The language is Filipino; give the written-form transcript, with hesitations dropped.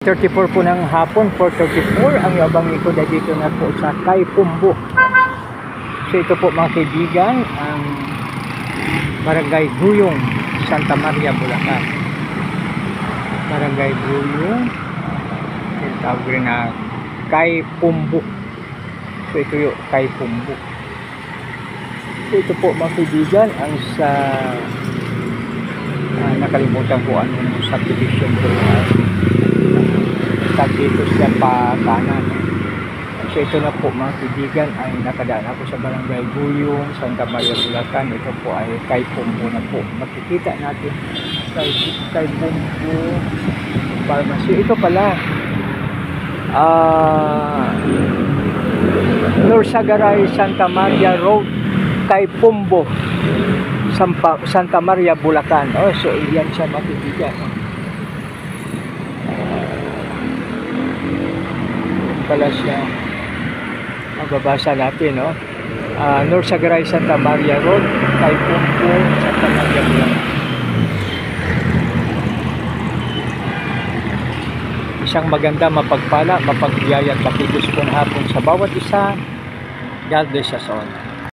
34 po ng hapon, 4:34 ang yabangi ko dito na po sa Kaipumbo. So ito po mga kaibigan, ang Barangay Guyong, Santa Maria, Bulacan. Barangay Guyong, tawag rin na Kaipumbo. So ito yung Kaipumbo. So ito po mga kaibigan, ang sa nakalimutan ko anong subdivision ko dito sa kanan. So ito na po mga kaibigan, ay nakadaan ako sa Barangay Guyong, Santa Maria, Bulacan. Ito po ay Kaipumbo na po. Makikita natin Kaipumbo Pharmacy. Ito pala Norsagaray, Santa Maria Road, Kaipumbo, Santa Maria, Bulacan. Oh, so yan siya mga kaibigan. Pala siya, magbabasa natin, no? Norsagaray, Santa Maria Road, Kaipumbo, Santa Maria, Bulacan. Isang maganda, mapagpala, mapagbiyaya at makikus po na hapon sa bawat isa. God bless us all.